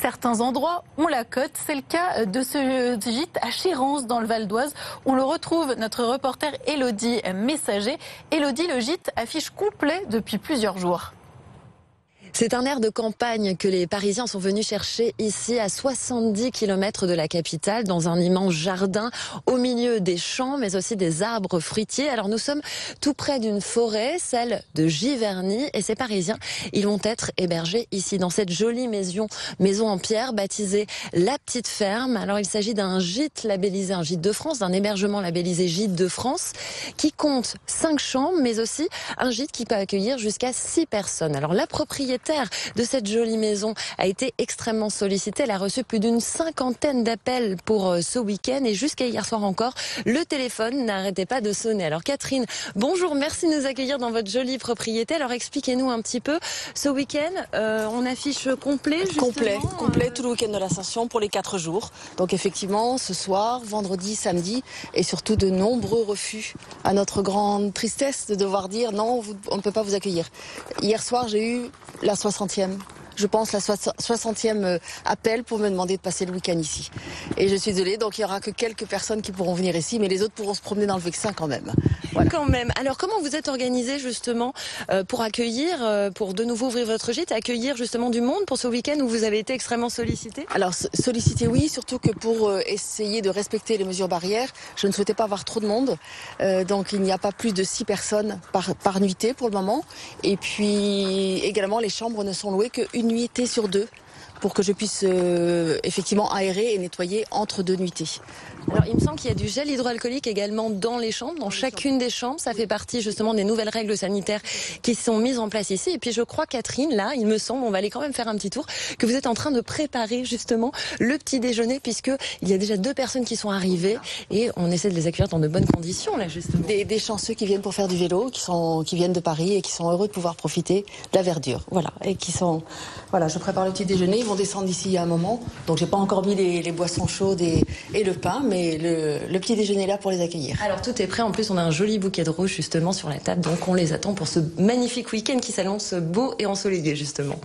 Certains endroits ont la cote. C'est le cas de ce gîte à Chérence dans le Val d'Oise. On le retrouve, notre reporter Elodie Messager. Elodie, le gîte affiche complet depuis plusieurs jours. C'est un air de campagne que les Parisiens sont venus chercher ici à 70 km de la capitale, dans un immense jardin au milieu des champs, mais aussi des arbres fruitiers. Alors nous sommes tout près d'une forêt, celle de Giverny, et ces Parisiens, ils vont être hébergés ici, dans cette jolie maison en pierre baptisée La Petite Ferme. Alors il s'agit d'un gîte labellisé, un gîte de France, d'un hébergement labellisé Gîte de France, qui compte 5 chambres, mais aussi un gîte qui peut accueillir jusqu'à 6 personnes. Alors la propriétaire de cette jolie maison a été extrêmement sollicitée. Elle a reçu plus d'une 50aine d'appels pour ce week-end et jusqu'à hier soir encore, le téléphone n'arrêtait pas de sonner. Alors Catherine, bonjour, merci de nous accueillir dans votre jolie propriété. Alors expliquez-nous un petit peu, ce week-end, on affiche complet justement. Complet tout le week-end de l'Ascension pour les 4 jours. Donc effectivement, ce soir, vendredi, samedi et surtout de nombreux refus, à notre grande tristesse de devoir dire non, on ne peut pas vous accueillir. Hier soir, j'ai eu la 60e, je pense, la 60e appel pour me demander de passer le week-end ici. Et je suis désolée, donc il n'y aura que quelques personnes qui pourront venir ici, mais les autres pourront se promener dans le Vexin quand même. Voilà. Quand même. Alors comment vous êtes organisé justement pour accueillir, pour de nouveau ouvrir votre gîte, accueillir justement du monde pour ce week-end où vous avez été extrêmement sollicité? Alors sollicité oui, surtout que pour essayer de respecter les mesures barrières, je ne souhaitais pas avoir trop de monde. Donc il n'y a pas plus de 6 personnes par nuitée pour le moment. Et puis également les chambres ne sont louées qu'une nuitée sur 2 pour que je puisse effectivement aérer et nettoyer entre 2 nuitées. Alors il me semble qu'il y a du gel hydroalcoolique également dans les chambres, dans chacune des chambres. Ça fait partie justement des nouvelles règles sanitaires qui sont mises en place ici. Et puis je crois, Catherine, là, il me semble, on va aller quand même faire un petit tour, que vous êtes en train de préparer justement le petit déjeuner, puisque il y a déjà 2 personnes qui sont arrivées et on essaie de les accueillir dans de bonnes conditions là justement. Des chanceux qui viennent pour faire du vélo, qui viennent de Paris et qui sont heureux de pouvoir profiter de la verdure. Voilà, et qui sont, voilà, je prépare le petit déjeuner. Ils vont descendre d'ici à un moment, donc j'ai pas encore mis les boissons chaudes et le pain, mais le petit déjeuner est là pour les accueillir. Alors tout est prêt, en plus on a un joli bouquet de roses justement sur la table, donc on les attend pour ce magnifique week-end qui s'annonce beau et ensoleillé justement.